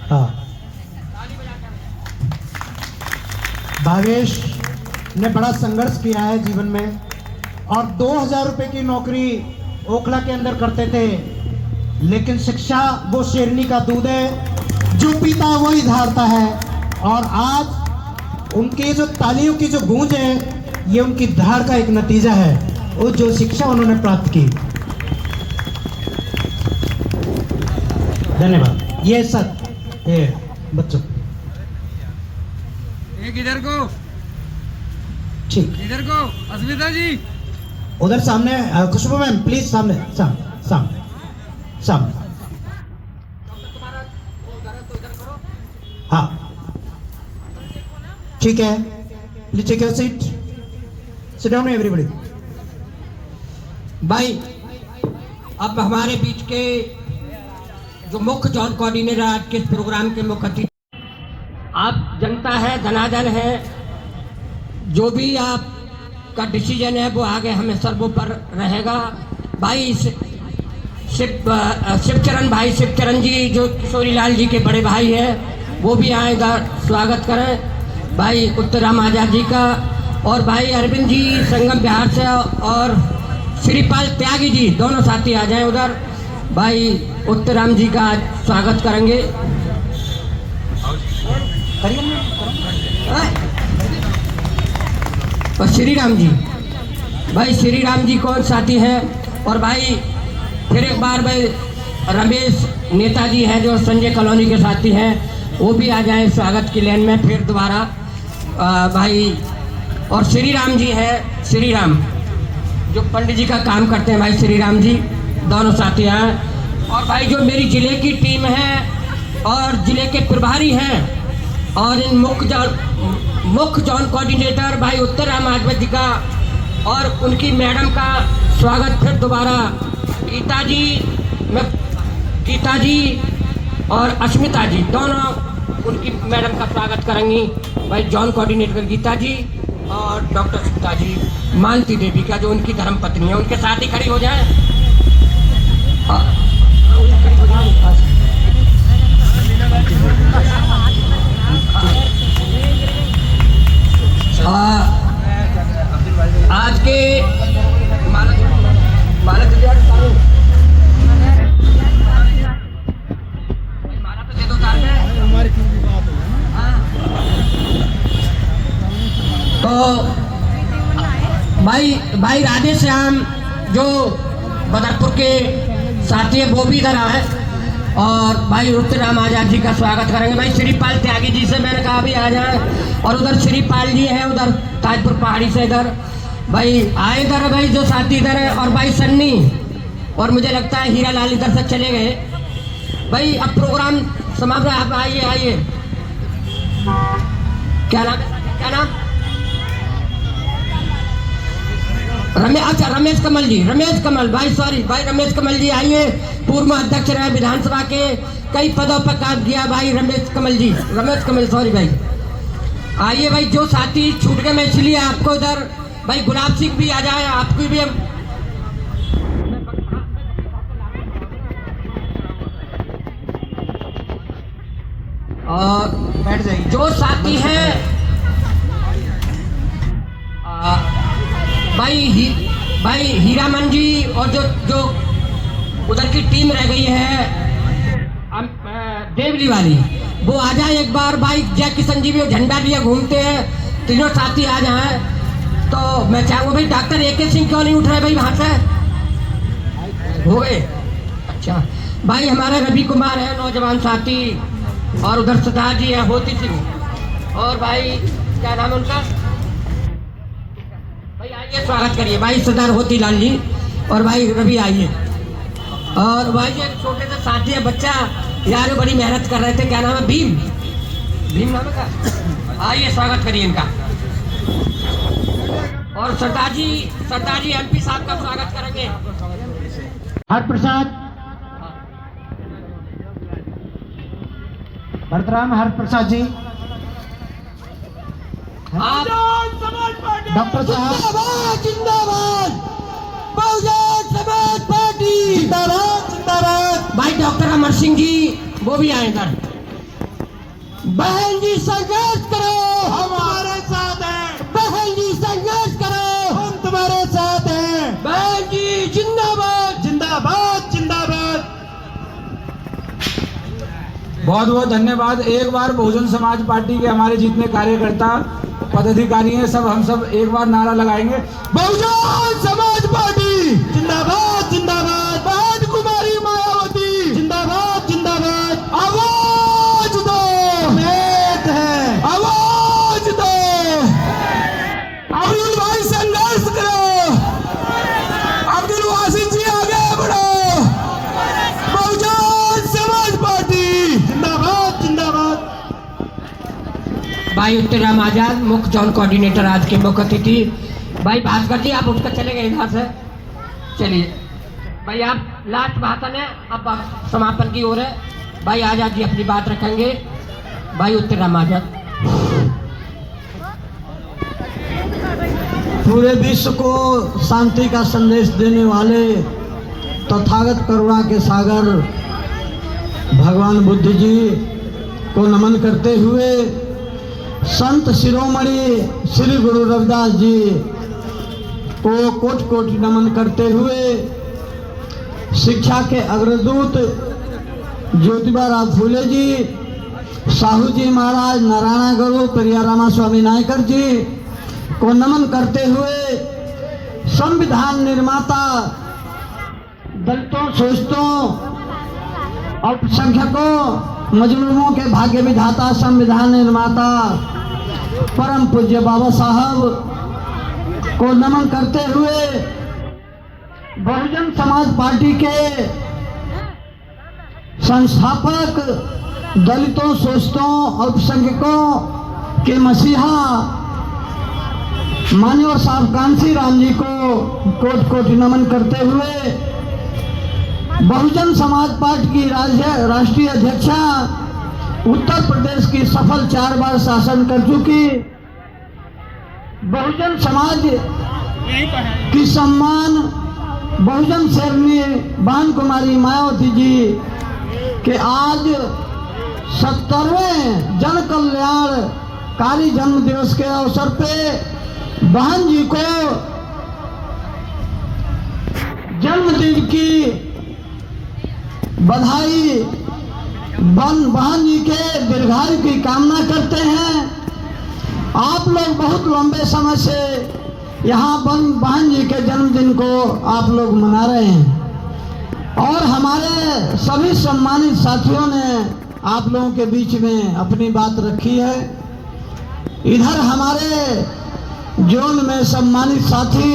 हाँ भावेश ने बड़ा संघर्ष किया है जीवन में और 2000 रुपए की नौकरी ओखला के अंदर करते थे, लेकिन शिक्षा वो शेरनी का दूध है, जो पीता है वही धारता है। और आज उनके जो तालियों की जो गूंज है, ये उनकी धार का एक नतीजा है, वो जो शिक्षा उन्होंने प्राप्त की। धन्यवाद। ये सब ये बच्चों एक इधर को, ठीक, इधर को अस्मिता जी, उधर सामने। खुशबू मैम प्लीज सामने, सामने सामने सामने। हाँ ठीक है, please take your seat, sit down everybody. भाई अब हमारे बीच के जो मुख्य जॉन कोऑर्डिनेटर आज के इस प्रोग्राम के मुख्य अतिथि, आप जनता है, धनाधन है, जो भी आपका डिसीजन है वो आगे हमें सर्वों पर रहेगा। भाई शिवचरण भाई, शिवचरण जी जो किशोरी लाल जी के बड़े भाई हैं, वो भी आएगा, स्वागत करें भाई उत्तराम आजाद जी का। और भाई अरविंद जी संगम बिहार से और श्रीपाल त्यागी जी दोनों साथी आ जाएं उधर। भाई उत्तराम जी का स्वागत करेंगे। और श्री राम जी, भाई श्री राम जी कौन साथी हैं। और भाई फिर एक बार भाई रमेश नेताजी हैं जो संजय कॉलोनी के साथी हैं, वो भी आ जाएं स्वागत की लाइन में फिर दोबारा। भाई और श्री राम जी हैं, श्री राम जो पंडित जी का काम करते हैं, भाई श्री राम जी दोनों साथी हैं। और भाई जो मेरी जिले की टीम है और जिले के प्रभारी हैं और इन मुख्य जॉन कोऑर्डिनेटर भाई उत्तराम आजाद जी का और उनकी मैडम का स्वागत फिर दोबारा। गीता जी और अस्मिता जी दोनों उनकी मैडम का स्वागत करेंगी। भाई जॉन कोऑर्डिनेटर गीता जी और डॉक्टर अस्मिता जी मालती देवी का जो उनकी धर्म पत्नी है, उनके साथ ही खड़ी हो जाए। आज के तो भाई राधे श्याम जो बदरपुर के साथी है वो भी इधर आए और भाई उत्तराम आजाद जी का स्वागत करेंगे। भाई श्रीपाल त्यागी जी से मैंने कहा भी आ जाए और उधर श्रीपाल जी हैं उधर ताजपुर पहाड़ी से इधर भाई आए इधर भाई जो साथी इधर है। और भाई सन्नी और मुझे लगता है हीरा लाल इधर से चले गए। भाई अब प्रोग्राम समाप्त है, आप आइए। क्या नाम रमेश कमल भाई, सॉरी भाई रमेश कमल जी आइए। पूर्व अध्यक्ष रहे विधानसभा के, कई पदों पर काम किया भाई रमेश कमल सॉरी भाई आइए। भाई जो साथी छूट गए मैं इसलिए आपको इधर भाई गुलाब सिंह भी आ जाए, आपकी भी और बैठ जाइए। जो साथी हैं भाई हीरामन जी और जो उधर की टीम रह गई है देवली वाली, वो आ जाए एक बार। भाई जय किशन जी भी झंडा लिए घूमते हैं, तीनों साथी आ जाए। तो मैं चाहूँगा भाई डॉक्टर AK सिंह क्यों नहीं उठ रहे भाई वहाँ से, हो गए? अच्छा भाई हमारे रवि कुमार है नौजवान साथी और उधर सरदार जी है होती सिंह और भाई क्या नाम है उनका, भाई आइए स्वागत करिए भाई सरदार होती लाल जी और भाई रवि आइए। और भाई एक छोटे से साथी है बच्चा यार, वो बड़ी मेहनत कर रहे थे, क्या नाम है? भीम, भीम नाम है का? आइए स्वागत करिए इनका। और सरदार जी एमपी साहब का स्वागत करेंगे। हर प्रसाद भरतराम हर प्रसाद जी, आप डॉक्टर साहब जिंदाबाद, बहुजन समाज पार्टी जिंदाबाद जिंदाबाद। भाई डॉक्टर अमर सिंह जी वो भी आए इधर। बहन जी संघर्ष करो, हम तुम्हारे साथ हैं। बहन जी संघर्ष करो, हम तुम्हारे साथ हैं। बहन जी जिंदाबाद जिंदाबाद जिंदाबाद। बहुत बहुत धन्यवाद। एक बार बहुजन समाज पार्टी के हमारे जितने कार्यकर्ता पदाधिकारी हैं हम सब एक बार नारा लगाएंगे, बहुजन समाज पार्टी जिंदाबाद जिंदाबाद। बहन कुमारी मायावती जिंदाबाद जिंदाबाद। आवाज दो, नेत है, आवाज दो। अब्दुल भाई संघर्ष करो, अब्दुल वासिफ जी आगे बढ़ो। बहुजन समाज पार्टी जिंदाबाद जिंदाबाद। भाई उत्तराम आजाद मुख्य जॉन कोऑर्डिनेटर आज के मुख्य अतिथि। भाई भास्कर जी आप उठकर चले गए इधर से, चलिए भाई आप लास्ट भाषण है, अब समापन की ओर है। भाई आजाद जी अपनी बात रखेंगे। भाई उत्तराम आजाद। पूरे विश्व को शांति का संदेश देने वाले तथागत करुणा के सागर भगवान बुद्ध जी को नमन करते हुए, संत शिरोमणि श्री गुरु रविदास जी को कोटि कोटि नमन करते हुए, शिक्षा के अग्रदूत ज्योतिबा राव फूले जी, साहू जी महाराज, नारायण गुरु पेरिया रामा स्वामी नायकर जी को नमन करते हुए, संविधान निर्माता, दलितों, शोषितों, अल्पसंख्यकों, मजलूमों के भाग्य विधाता, संविधान निर्माता परम पूज्य बाबा साहब को नमन करते हुए, बहुजन समाज पार्टी के संस्थापक, दलितों, शोषितों, अल्पसंख्यकों के मसीहा मान्यवर साहब कांसी राम जी को कोटि कोटि नमन करते हुए, बहुजन समाज पार्टी की राष्ट्रीय अध्यक्षा, उत्तर प्रदेश की सफल 4 बार शासन कर चुकी, बहुजन समाज की सम्मान बहुजन शेरनी बहन कुमारी मायावती जी के आज 70वें जन कल्याणकारी जन्म दिवस के अवसर पे बहन जी को जन्मदिन की बधाई, बहन जी के दीर्घायु की कामना करते हैं। आप लोग बहुत लंबे समय से यहाँ बहन जी के जन्मदिन को आप लोग मना रहे हैं और हमारे सभी सम्मानित साथियों ने आप लोगों के बीच में अपनी बात रखी है। इधर हमारे जोन में सम्मानित साथी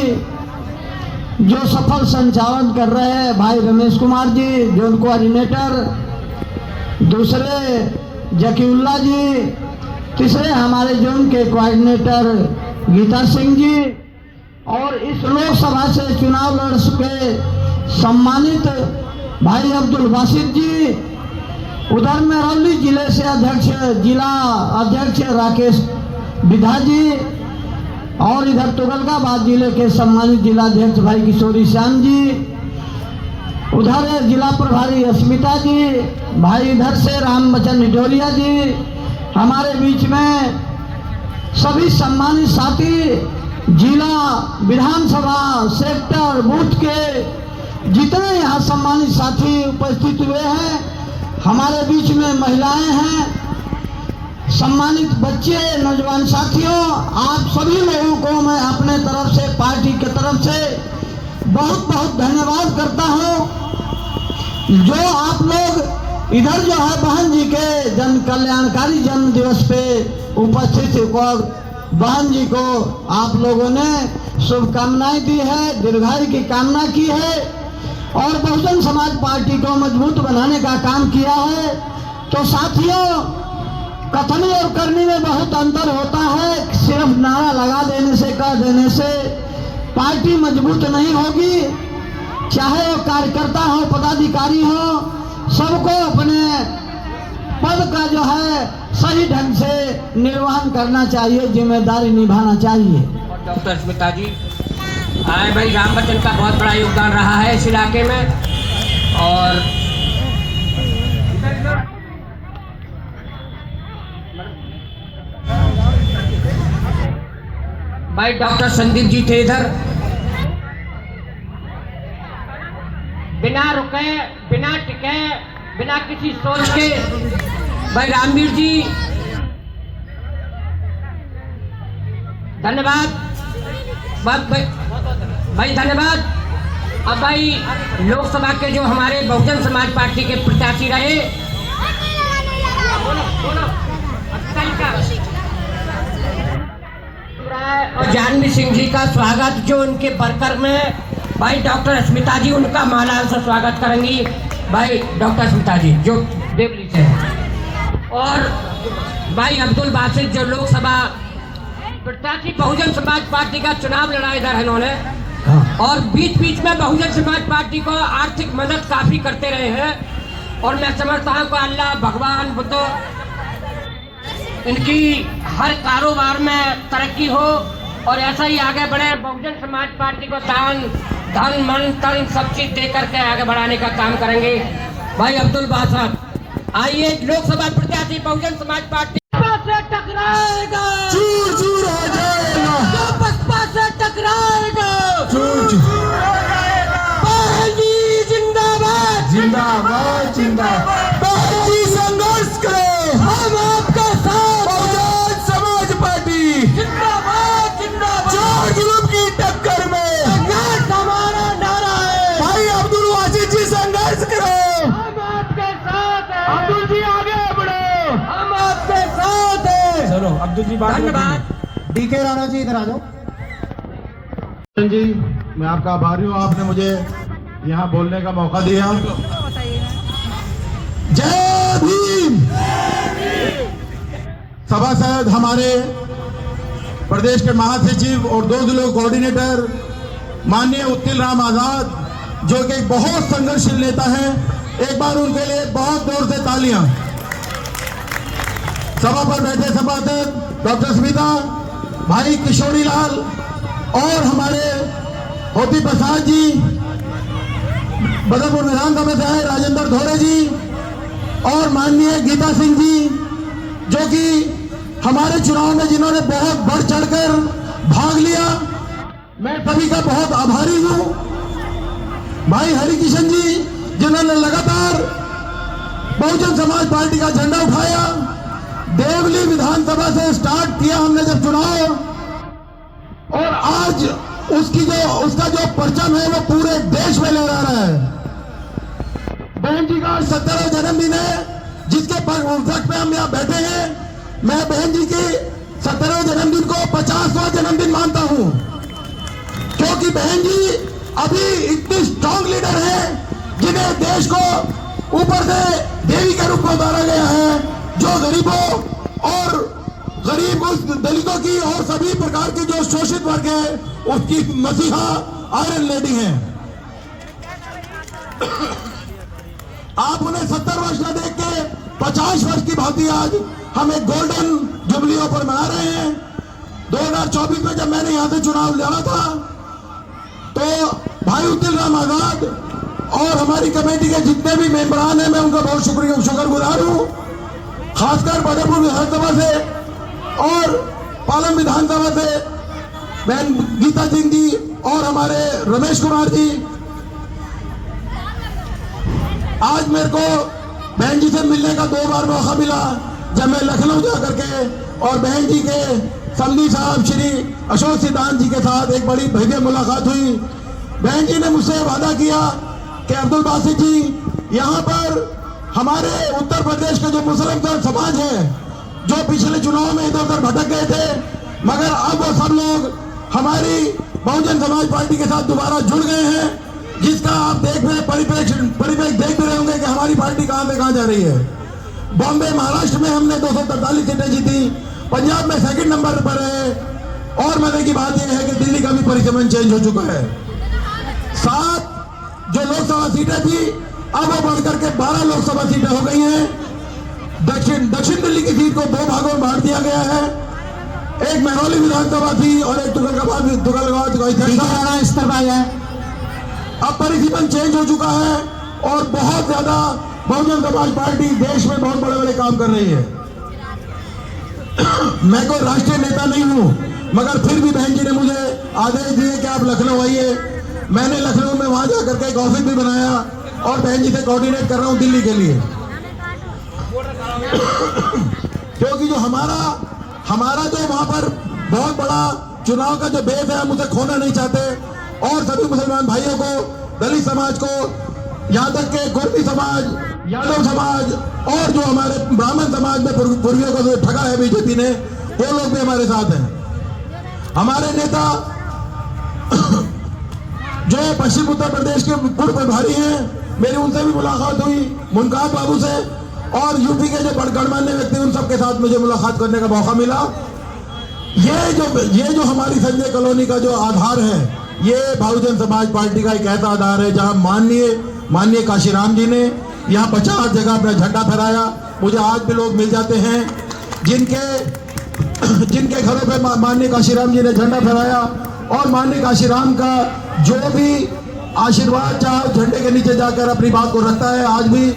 जो सफल संचालन कर रहे हैं, भाई रमेश कुमार जी जोन कोऑर्डिनेटर, दूसरे जकीउल्ला जी, तीसरे हमारे जोन के कोऑर्डिनेटर गीता सिंह जी, और इस लोकसभा से चुनाव लड़ चुके सम्मानित भाई अब्दुल वासिफ जी, उधर मेरौली जिले से जिला अध्यक्ष राकेश विधा जी, और इधर तुगलकाबाद जिले के सम्मानित जिलाध्यक्ष भाई किशोरी श्याम जी, उधर जिला प्रभारी अस्मिता जी, भाई इधर से राम बचन निडोरिया जी, हमारे बीच में सभी सम्मानित साथी, जिला, विधानसभा, सेक्टर, बूथ के जितने यहाँ सम्मानित साथी उपस्थित हुए हैं, हमारे बीच में महिलाएं हैं, सम्मानित बच्चे, नौजवान साथियों, आप सभी लोगों को मैं अपने तरफ से, पार्टी के तरफ से बहुत बहुत धन्यवाद करता हूं। जो आप लोग इधर जो है बहन जी के जन कल्याणकारी जन्म दिवस पे उपस्थित और बहन जी को आप लोगों ने शुभकामनाएं दी है, दीर्घायु की कामना की है, और बहुजन समाज पार्टी को मजबूत बनाने का काम किया है। तो साथियों, कथनी और करनी में बहुत अंतर होता है। सिर्फ नारा लगा देने से, कह देने से पार्टी मजबूत नहीं होगी। चाहे वो कार्यकर्ता हो, पदाधिकारी हो, सबको अपने पद का जो है सही ढंग से निर्वहन करना चाहिए, जिम्मेदारी निभाना चाहिए। डॉक्टर स्मिता जी आए भाई, राम बच्चन का बहुत बड़ा योगदान रहा है इस इलाके में। और भाई डॉक्टर संदीप जी थे इधर, बिना रुके, बिना टिके, बिना किसी सोच के। भाई रामवीर जी धन्यवाद भाई, धन्यवाद। अब भाई लोकसभा के जो हमारे बहुजन समाज पार्टी के प्रत्याशी रहे, और जानवी सिंह जी का स्वागत जो उनके वर्कर में, भाई डॉक्टर स्मिता जी उनका मालाल से स्वागत करेंगी। भाई डॉक्टर स्मिता जी जो देवली से हैं, और भाई अब्दुल बासित जो लोकसभा प्रत्याशी बहुजन समाज पार्टी का चुनाव लड़ा इधर है इन्होंने, और बीच बीच में बहुजन समाज पार्टी को आर्थिक मदद काफी करते रहे हैं। और मैं समझता हूँ कि अल्लाह भगवान बुद्ध इनकी हर कारोबार में तरक्की हो और ऐसा ही आगे बढ़े। बहुजन समाज पार्टी को दान, धन, मन, तन सब चीज दे करके आगे बढ़ाने का काम करेंगे। भाई अब्दुल बासित आइए, लोकसभा प्रत्याशी बहुजन समाज पार्टी से टकराएगा, चूर चूर हो जाएगा, जो बसपा से टकराएगा, चूर चूर बहन जी जिंदाबाद, जिंदाबाद जिंदाबाद। बहन जी संघर्ष करो, हम आपके साथ, बहुजन समाज पार्टी जिंदाबाद जिंदाबाद। चार जुल्म की टक्कर में संघर्ष हमारा नारा है। भाई अब्दुल बासित जी संघर्ष करो, हम आपके साथ हैं। अब्दुल जी आगे बढ़ो, हम आपके साथ हैं। चलो अब्दुल जी बात धन्यवाद। डीके राणा जी इधर आ जाओ। जी मैं आपका आभारी हूँ, आपने मुझे यहाँ बोलने का मौका दिया। जय भीम। सभासद हमारे प्रदेश के महासचिव और 2 जिलों कोऑर्डिनेटर माननीय उत्तिल राम आजाद, जो कि एक बहुत संघर्षशील नेता है, एक बार उनके लिए बहुत जोर से तालियां। सभा पर बैठे सभासद डॉक्टर स्मिता, भाई किशोरी लाल और हमारे होती प्रसाद जी, बदरपुर विधानसभा से आए राजेंद्र धोरे जी, और माननीय गीता सिंह जी, जो कि हमारे चुनाव में जिन्होंने बहुत बढ़ चढ़कर भाग लिया, मैं सभी का बहुत आभारी हूं। भाई हरिकिशन जी, जिन्होंने लगातार बहुजन समाज पार्टी का झंडा उठाया, देवली विधानसभा से स्टार्ट किया हमने जब चुनाव, और आज उसका जो परचम है वो पूरे देश में लहरा रहा है। बहन जी का 70वां जन्मदिन है, जिसके उपलक्ष्य पे हम यहाँ बैठे हैं। मैं बहन जी के 70वें जन्मदिन को 50वां जन्मदिन मानता हूँ, क्योंकि बहन जी अभी इतनी स्ट्रांग लीडर है, जिन्हें देश को ऊपर से देवी के रूप में उतारा गया है, जो गरीबों और गरीब दलितों की और सभी प्रकार के जो शोषित वर्ग है, उसकी मसीहा आयरन लेडी है। आप उन्हें 70 वर्ष न देख के 50 वर्ष की भांति आज हम एक गोल्डन जुबली पर मना रहे हैं। 2024 में जब मैंने यहां से चुनाव लड़ा था, तो भाई उत्तिल राम आजाद और हमारी कमेटी के जितने भी मेंबरान हैं, मैं उनका बहुत शुक्रगुजार हूं। खासकर बदरपुर विधानसभा से और पालम विधानसभा से बहन गीता सिंह जी और हमारे रमेश कुमार जी। आज मेरे को बहन जी से मिलने का 2 बार मौका मिला, जब मैं लखनऊ जाकर के और बहन जी के समधी साहब श्री अशोक सिद्धांत जी के साथ एक बड़ी भव्य मुलाकात हुई। बहन जी ने मुझसे वादा किया कि अब्दुल बासित जी, यहाँ पर हमारे उत्तर प्रदेश के जो मुसलमान समाज है, जो पिछले चुनाव में इधर उधर भटक गए थे, मगर अब वो सब लोग हमारी बहुजन समाज पार्टी के साथ दोबारा जुड़ गए हैं, जिसका आप देख रहे परिप्रेक्ष्य देख रहे होंगे कि हमारी पार्टी कहां से कहां जा रही है। बॉम्बे महाराष्ट्र में हमने 243 सीटें जीती, पंजाब में सेकंड नंबर पर है। और मजे की बात यह है कि दिल्ली का भी परिसमन चेंज हो चुका है। 7 जो लोकसभा सीटें थी अब वो बढ़कर के 12 लोकसभा सीटें हो गई हैं। दक्षिण दिल्ली की सीट को 2 भागों में बांट दिया गया है। एक महरौली विधानसभा थी और एक तुगलकाबाद स्तर पर है। अब परिसीमन चेंज हो चुका है और बहुत ज्यादा बहुजन समाज पार्टी देश में बहुत बड़े बड़े काम कर रही है। मैं कोई राष्ट्रीय नेता नहीं हूं, मगर फिर भी बहन जी ने मुझे आदेश दिए कि आप लखनऊ आइए। मैंने लखनऊ में वहां जाकर के एक ऑफिस भी बनाया और बहन जी से कोऑर्डिनेट कर रहा हूं दिल्ली के लिए। क्योंकि जो हमारा जो वहां पर बहुत बड़ा चुनाव का जो बेस है हम उसे खोना नहीं चाहते। और सभी मुसलमान भाइयों को, दलित समाज को, यहाँ तक के कुर्मी समाज, यादव समाज और जो हमारे ब्राह्मण समाज में पूर्वियों को जो ठगा है बीजेपी ने, वो लोग भी हमारे साथ हैं। हमारे नेता जो पश्चिम उत्तर प्रदेश के पूर्व प्रभारी हैं, मेरी उनसे भी मुलाकात हुई, मुनकाब बाबू से, और यूपी के जो गणमान्य व्यक्ति उन सबके साथ मुझे मुलाकात करने का मौका मिला। ये जो हमारी संजय कॉलोनी का जो आधार है, ये बहुजन समाज पार्टी का एक ऐसा आधार है जहां माननीय काशीराम जी ने यहाँ 50 जगह अपना झंडा फहराया। मुझे आज भी लोग मिल जाते हैं जिनके घरों पे माननीय काशीराम जी ने झंडा फहराया। और माननीय काशीराम का जो भी आशीर्वाद चाहे झंडे के नीचे जाकर अपनी बात को रखता है आज भी,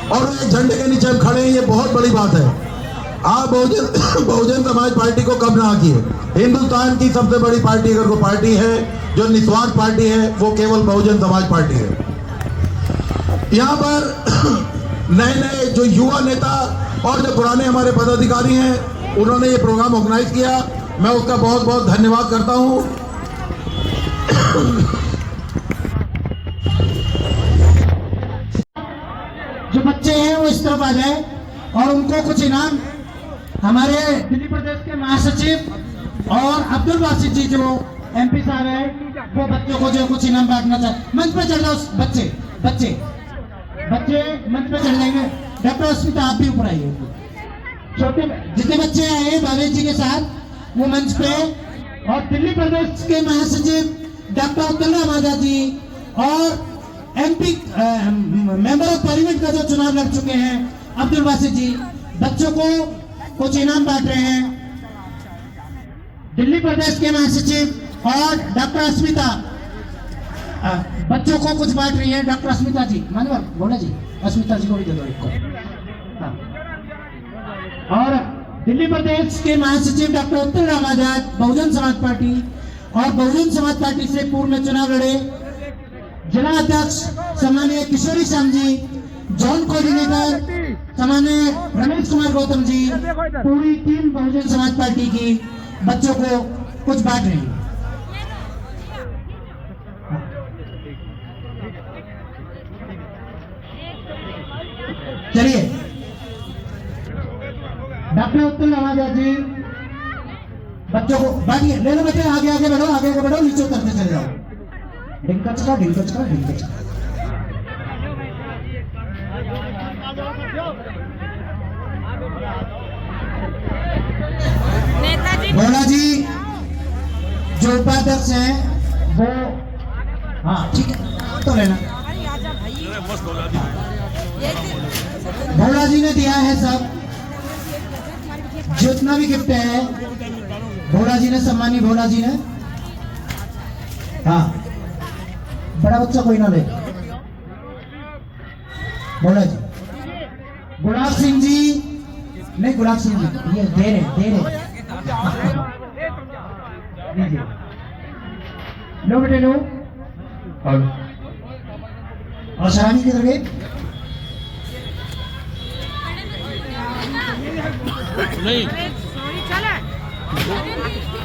और एक झंडे के नीचे हम खड़े हैं, ये बहुत बड़ी बात है। आप बहुजन समाज पार्टी को कब ना आकिए। हिंदुस्तान की सबसे बड़ी पार्टी अगर कोई पार्टी है जो निस्वार्थ पार्टी है, वो केवल बहुजन समाज पार्टी है। यहाँ पर नए जो युवा नेता और जो पुराने हमारे पदाधिकारी हैं, उन्होंने ये प्रोग्राम ऑर्गेनाइज किया, मैं उसका बहुत बहुत धन्यवाद करता हूँ। जो बच्चे हैं वो इस तरफ आ जाए और उनको कुछ इनाम हमारे दिल्ली प्रदेश के महासचिव और अब्दुल बासित जी जो MP साहब हैं, वो बच्चों को जो कुछ इनाम बांटना चाहते। मंच पे चढ़ जाओ बच्चे मंच पे चढ़ जाएंगे। डॉक्टर अस्मिता आप भी ऊपर आइए। छोटे जितने बच्चे आए भावेश जी के साथ वो मंच पे, और दिल्ली प्रदेश के महासचिव डॉक्टर अब्दुल आजाद जी और MP मेंबर ऑफ पार्लियामेंट का जो चुनाव लड़ चुके हैं अब्दुल बासित जी, बच्चों को कुछ इनाम बांट रहे हैं। दिल्ली प्रदेश के महासचिव और डॉक्टर अस्मिता बच्चों को कुछ बांट रही है। डॉक्टर अस्मिता जी, मानवर बोला जी, अस्मिता जी को भी दे दो एक को। हाँ। और दिल्ली प्रदेश के महासचिव डॉक्टर उत्तर राम आजाद, बहुजन समाज पार्टी, और बहुजन समाज पार्टी से पूर्व में चुनाव लड़े जिला अध्यक्ष सम्मानीय किशोरी श्याम जी, जोन कोऑर्डिनेटर सम्मानीय रमेश कुमार गौतम जी, पूरी टीम बहुजन समाज पार्टी की बच्चों को कुछ बांट रही है। चलिए, डॉक्टर उत्तम आजाद जी बच्चों को बांटिए। ले लो बच्चे, आगे बढ़ो, नीचे उतरते चले जाओ। ढिंकच का भोला जी जो उपाध्यक्ष हैं वो, हाँ ठीक है तो लेना। भोला जी ने दिया है सब, जितना भी गिफ्ट है भोला जी ने, सम्मानी भोला जी ने। हाँ, बड़ा बच्चा कोई ना ले। भोला जी, गुलाब सिंह जी नहीं, गुलाब सिंह जी ये दे रहे लो बेटे लो। और शरानी किधर गई? नहीं,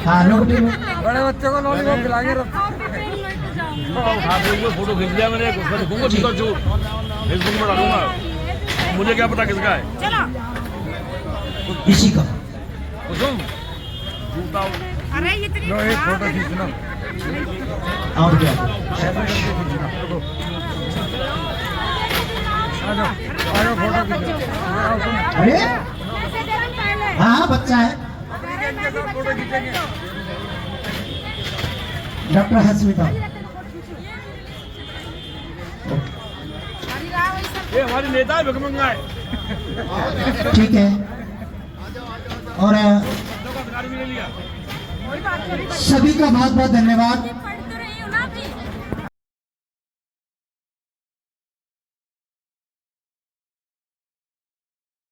हाँ लो बेटे लो। बड़े बच्चे को लॉलीपॉप खिलाएंगे। फोटो खींच लिया मैंने, फेसबुक में डालूंगा, मुझे क्या पता किसका है। इसी का कुसुम जूता लो एक फोटो खींचना। और क्या आ जाओ फोटो खींचना। अरे हाँ बच्चा है फोटो खींचेंगे। डॉक्टर हस्मिता। ये हमारी नेता है भिखमंगा है। ठीक है। और ले लिया। सभी का बहुत बहुत धन्यवाद।